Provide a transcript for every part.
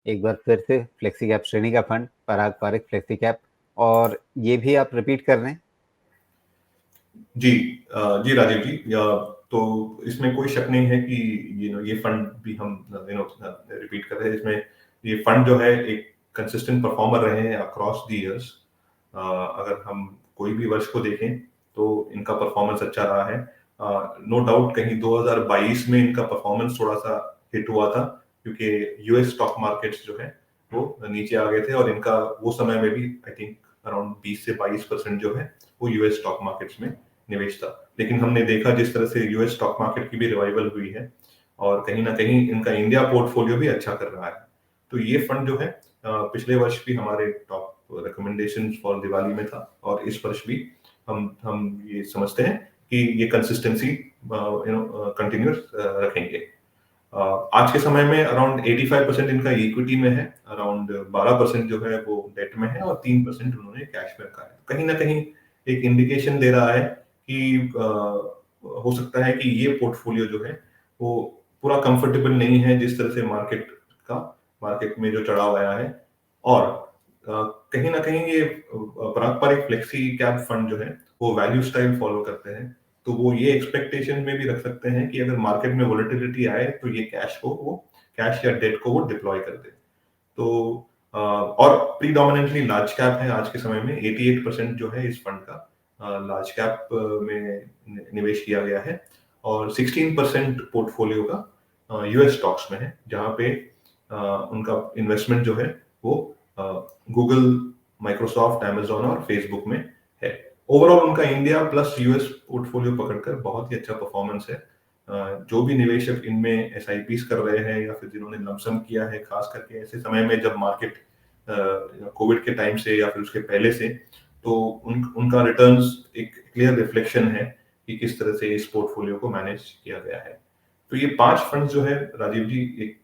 एक बार फिर से फ्लेक्सी कैप श्रेणी का फंड, पराग पारिक फ्लेक्सी कैप और ये भी आप रिपीट कर रहे हैं? जी जी राजीव जी, तो इसमें कोई शक नहीं है कि ये फंड भी हम रिपीट कर रहे हैं। इसमें ये फंड जो है एक कंसिस्टेंट परफॉर्मर रहे हैं अक्रॉस द इयर्स। अगर हम कोई भी वर्ष को देखें तो इनका परफॉर्मेंस अच्छा रहा है। नो डाउट कहीं 2022 में इनका परफॉर्मेंस थोड़ा सा हिट हुआ था, क्योंकि यूएस स्टॉक मार्केट्स जो है वो नीचे आ गए थे, और इनका वो समय में भी आई थिंक अराउंड 20 से 22% जो है वो यूएस स्टॉक मार्केट्स में निवेश था। लेकिन हमने देखा जिस तरह से यूएस स्टॉक मार्केट की भी रिवाइवल हुई है, और कहीं ना कहीं इनका इंडिया पोर्टफोलियो भी अच्छा कर रहा है। तो ये फंड जो है पिछले वर्ष भी हमारे टॉप रिकमेंडेशन फॉर दिवाली में था, और इस वर्ष भी हम ये समझते हैं कि ये कंसिस्टेंसी कंटिन्यूस रखेंगे। आज के समय में अराउंड 85% इनका इक्विटी में है, अराउंड 12% जो है वो डेट में है, और 3% उन्होंने कैश में रखा है। कहीं ना कहीं एक इंडिकेशन दे रहा है कि हो सकता है कि ये पोर्टफोलियो जो है वो पूरा कंफर्टेबल नहीं है जिस तरह से मार्केट में जो चढ़ाव आया है। और कहीं ना कहीं ये पारंपरिक फ्लेक्सी कैप फंड जो है वो वैल्यू स्टाइल फॉलो करते हैं। तो वो ये एक्सपेक्टेशन में भी रख सकते हैं कि अगर मार्केट में वोलेटिलिटी आए तो ये कैश या डेट को वो डिप्लॉय कर दे। तो और प्रीडोमिनेंटली लार्ज कैप है आज के समय में। 88% जो है इस फंड का लार्ज कैप में निवेश किया गया है, और 16% पोर्टफोलियो का यूएस स्टॉक्स में है, जहां पे उनका इन्वेस्टमेंट जो है वो गूगल, माइक्रोसॉफ्ट, अमेजोन और फेसबुक में है। ओवरऑल उनका इंडिया प्लस यूएस पोर्टफोलियो पकड़कर बहुत ही अच्छा परफॉर्मेंस है। जो भी निवेशक इनमें एसआईपीस कर रहे हैं या फिर जिन्होंने लमसम किया है, खास करके ऐसे समय में जब मार्केट कोविड के टाइम से या फिर उसके पहले से, तो उनका रिटर्न्स एक क्लियर रिफ्लेक्शन है कि किस तरह से इस पोर्टफोलियो को मैनेज किया गया है। तो ये 5 फंड जो है राजीव जी, एक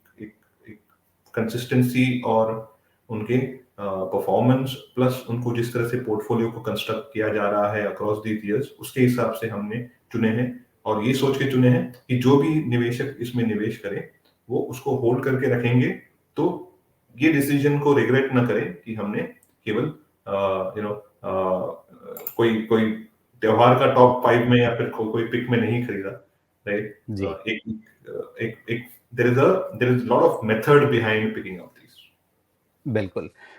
कंसिस्टेंसी और उनके परफॉर्मेंस प्लस उनको जिस तरह से पोर्टफोलियो को कंस्ट्रक्ट किया जा रहा है अक्रॉस दी ईयर्स, उसके हिसाब से हमने चुने हैं। और ये सोच के चुने हैं कि जो भी निवेशक इसमें निवेश करे वो उसको होल्ड करके रखेंगे, तो ये डिसीजन को रिग्रेट ना करें कि हमने केवल कोई कोई त्योहार का टॉप 5 में या फिर कोई पिक में नहीं खरीदा। राइट। जी, एक there is lot of method behind picking up this. बिल्कुल।